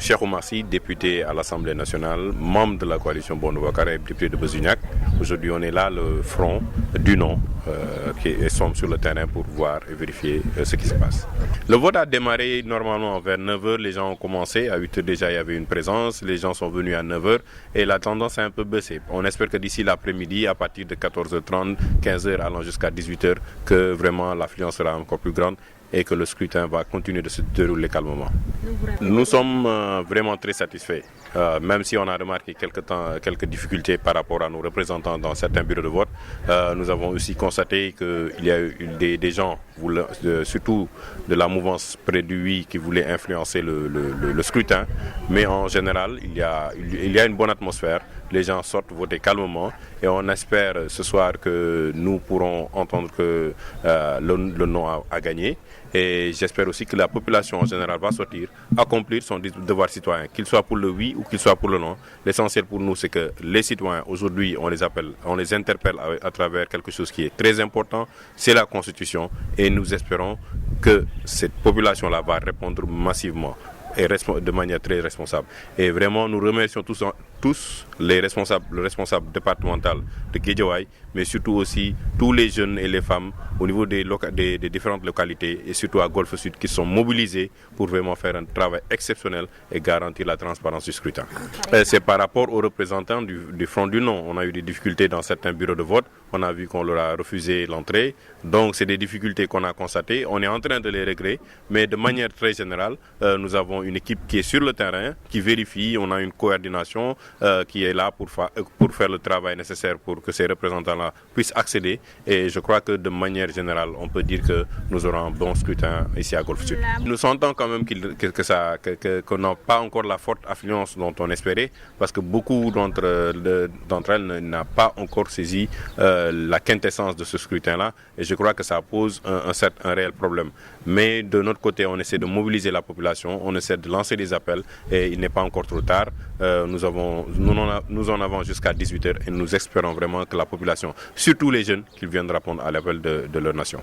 Cheikh Oumar Sy, député à l'Assemblée nationale, membre de la coalition Benno Bokk Yakaar et député de Beuzignac. Aujourd'hui, on est là, le front du non, qui sommes sur le terrain pour voir et vérifier ce qui se passe. Le vote a démarré normalement vers 9h, les gens ont commencé, à 8h déjà il y avait une présence, les gens sont venus à 9h et la tendance a un peu baissé. On espère que d'ici l'après-midi, à partir de 14h30, 15h allant jusqu'à 18h, que vraiment l'affluence sera encore plus grande et que le scrutin va continuer de se dérouler calmement. Nous sommes vraiment très satisfaits, même si on a remarqué quelques difficultés par rapport à nos représentants dans certains bureaux de vote. Nous avons aussi constaté qu'il y a eu des gens, surtout de la mouvance près du oui, qui voulaient influencer le scrutin. Mais en général, il y a une bonne atmosphère. Les gens sortent voter calmement et on espère ce soir que nous pourrons entendre que le non a gagné. Et j'espère aussi que la population en général va sortir, accomplir son devoir citoyen, qu'il soit pour le oui ou qu'il soit pour le non. L'essentiel pour nous, c'est que les citoyens, aujourd'hui, on les interpelle à travers quelque chose qui est très important, c'est la Constitution. Et nous espérons que cette population-là va répondre massivement et de manière très responsable. Et vraiment, nous remercions tous le responsable départemental de Guédiawaye, mais surtout aussi tous les jeunes et les femmes au niveau des différentes localités et surtout à Golfe Sud qui sont mobilisés pour vraiment faire un travail exceptionnel et garantir la transparence du scrutin. C'est par rapport aux représentants du Front du Non. On a eu des difficultés dans certains bureaux de vote. On a vu qu'on leur a refusé l'entrée. Donc c'est des difficultés qu'on a constatées. On est en train de les régler, mais de manière très générale, nous avons une équipe qui est sur le terrain, qui vérifie. On a une coordination qui est là pour faire le travail nécessaire pour que ces représentants-là puissent accéder. Et je crois que de manière générale, on peut dire que nous aurons un bon scrutin ici à Golfe Sud. Nous sentons quand même qu'on n'a pas encore la forte affluence dont on espérait, parce que beaucoup d'entre elles n'ont pas encore saisi la quintessence de ce scrutin-là. Et je crois que ça pose un réel problème. Mais de notre côté, on essaie de mobiliser la population, on essaie de lancer des appels et il n'est pas encore trop tard. Nous en avons jusqu'à 18h et nous espérons vraiment que la population, surtout les jeunes, qu'ils viennent répondre à l'appel de leur nation.